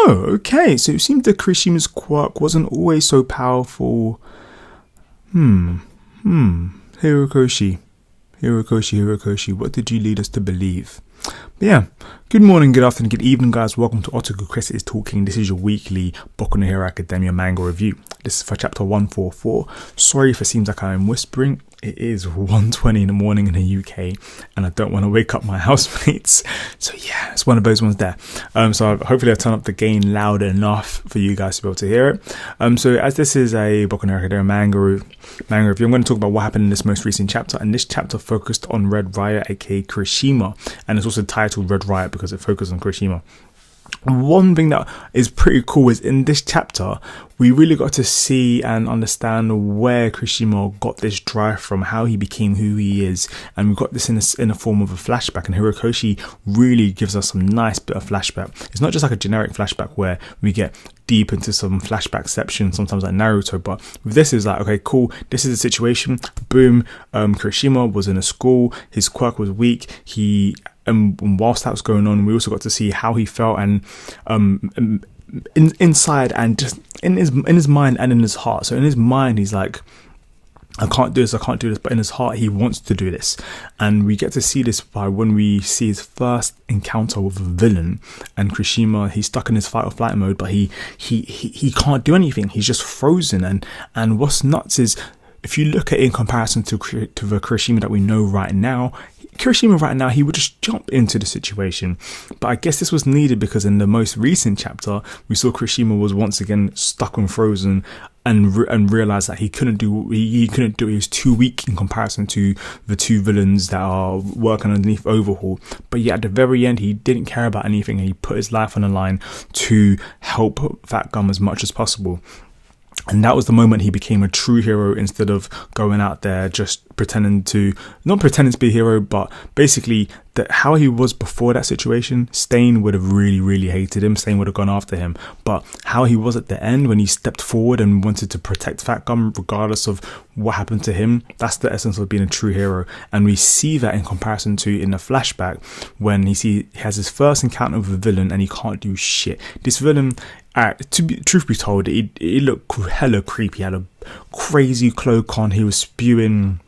Oh, okay. So it seemed that Kirishima's quirk wasn't always so powerful. Hirokoshi, what did you lead us to believe? But yeah, good morning, good afternoon, good evening, guys. Welcome to Otaku Chris is Talking. This is your weekly Boku no Hero Academia manga review. This is for chapter 144. Sorry if it seems like I'm whispering. It is 1:20 in the morning in the UK, and I don't want to wake up my housemates. So yeah, it's one of those ones there. So hopefully I'll turn up the gain loud enough for you guys to be able to hear it. So as this is a Boku no Hero Academia manga review, I'm going to talk about what happened in this most recent chapter. And this chapter focused on Red Riot, aka Kirishima, and it's also titled Red Riot because it focused on Kirishima. One thing that is pretty cool is in this chapter we really got to see and understand where Kirishima got this drive from, how he became who he is, and we got this in the form of a flashback, and Hirokoshi really gives us some nice bit of flashback. It's not just like a generic flashback where we get deep into some flashbackception, sometimes like Naruto, but with this is like, okay, cool, this is the situation, boom, Kirishima was in a school, his quirk was weak, and whilst that was going on, we also got to see how he felt, and inside and just in his mind and in his heart. So in his mind, he's like, I can't do this, but in his heart, he wants to do this. And we get to see this by when we see his first encounter with a villain, and Kirishima, he's stuck in his fight or flight mode, but he can't do anything. He's just frozen. And what's nuts is, if you look at it in comparison to the Kirishima that we know right now, Kirishima right now, he would just jump into the situation. But I guess this was needed because in the most recent chapter, we saw Kirishima was once again stuck and frozen, and realized that he couldn't do it. He was too weak in comparison to the two villains that are working underneath Overhaul. But yet at the very end, he didn't care about anything, and he put his life on the line to help Fat Gum as much as possible. And that was the moment he became a true hero, instead of going out there just not pretending to be a hero, but basically that how he was before that situation, Stain would have really, really hated him. Stain would have gone after him. But how he was at the end when he stepped forward and wanted to protect Fat Gum regardless of what happened to him, that's the essence of being a true hero. And we see that in comparison to in the flashback when he has his first encounter with a villain and he can't do shit. This villain, truth be told, he looked hella creepy. He had a crazy cloak on. He was spewing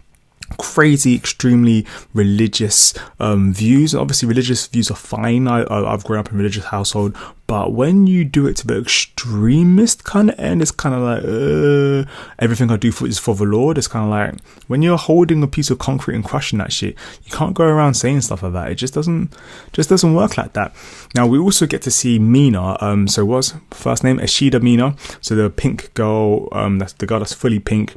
crazy, extremely religious views. Obviously, religious views are fine. I've grown up in a religious household, but when you do it to the extremist kind of end, it's kind of like everything I do is for the Lord. It's kind of like when you're holding a piece of concrete and crushing that shit, you can't go around saying stuff like that. It just doesn't work like that. Now we also get to see Mina. So what's first name? Ashida Mina. So the pink girl. That's the girl that's fully pink,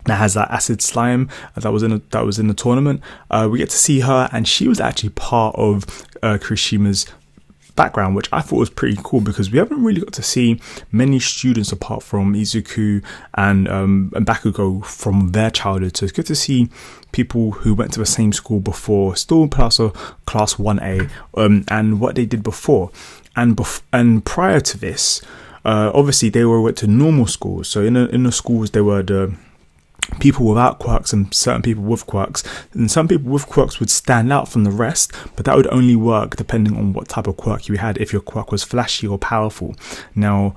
that has that acid slime that was in the tournament. We get to see her, and she was actually part of Kirishima's background, which I thought was pretty cool because we haven't really got to see many students apart from Izuku and Bakugo from their childhood. So it's good to see people who went to the same school before, still class 1A, and what they did before. And prior to this, obviously they went to normal schools. So in the schools there were the people without quirks and certain people with quirks, and some people with quirks would stand out from the rest, but that would only work depending on what type of quirk you had, if your quirk was flashy or powerful. Now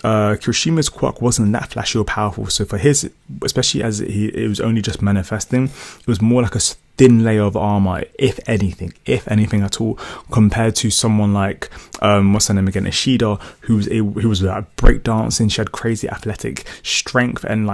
Kirishima's quirk wasn't that flashy or powerful, so for his, especially as it was only just manifesting, it was more like a thin layer of armor, if anything at all, compared to someone like what's her name again, Ishida, who was like breakdancing. She had crazy athletic strength, and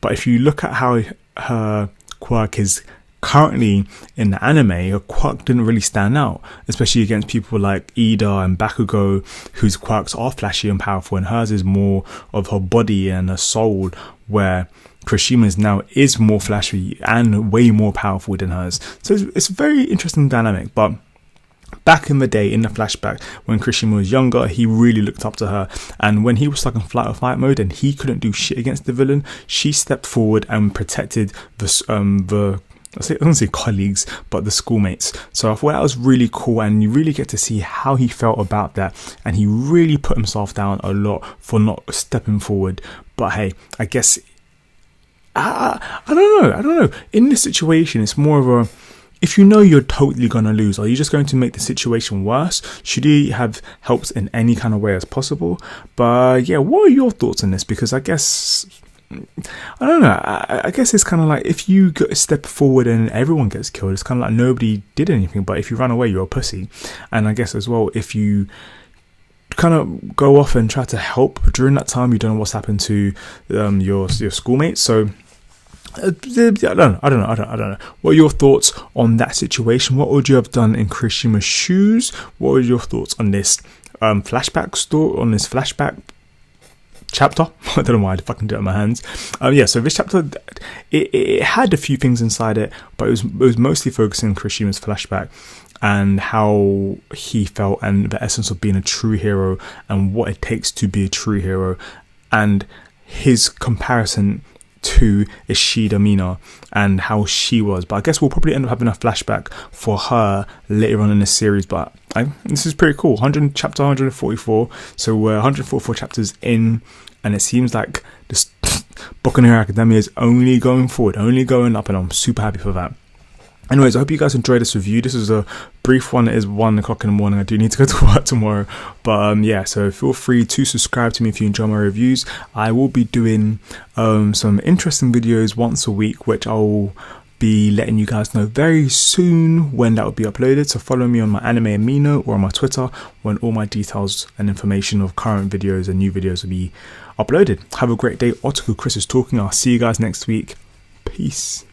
but if you look at how her quirk is currently in the anime, her quirk didn't really stand out, especially against people like Ida and Bakugo, whose quirks are flashy and powerful, and hers is more of her body and her soul, where Kirishima's now is more flashy and way more powerful than hers. So it's a very interesting dynamic. But back in the day, in the flashback, when Kirishima was younger, he really looked up to her, and when he was stuck in flight or fight mode and he couldn't do shit against the villain, she stepped forward and protected I don't say colleagues, but the schoolmates. So I thought that was really cool, and you really get to see how he felt about that, and he really put himself down a lot for not stepping forward. But hey, I guess I don't know. In this situation, it's more of a if you know you're totally going to lose, are you just going to make the situation worse? Should he have helped in any kind of way as possible? But yeah, what are your thoughts on this? Because I guess, I don't know, I guess it's kind of like, if you step forward and everyone gets killed, it's kind of like nobody did anything. But if you run away, you're a pussy. And I guess as well, if you kind of go off and try to help during that time, you don't know what's happened to your schoolmates. So I don't know. What are your thoughts on that situation? What would you have done in Kirishima's shoes? What are your thoughts on this flashback story, on this flashback chapter? I don't know why I fucking do it in my hands. So this chapter, it had a few things inside it, but it was mostly focusing on Kirishima's flashback and how he felt, and the essence of being a true hero, and what it takes to be a true hero, and his comparison to Ishida Mina and how she was. But I guess we'll probably end up having a flashback for her later on in the series. But this is pretty cool. Chapter 144. So we're 144 chapters in, and it seems like this Boku no Hero Academia is only going forward, only going up, and I'm super happy for that. Anyways, I hope you guys enjoyed this review. This is a brief one. It is 1 o'clock in the morning. I do need to go to work tomorrow. But so feel free to subscribe to me if you enjoy my reviews. I will be doing some interesting videos once a week, which I'll be letting you guys know very soon when that will be uploaded. So follow me on my anime amino or on my Twitter when all my details and information of current videos and new videos will be uploaded. Have a great day. Otaku Chris is talking. I'll see you guys next week. Peace.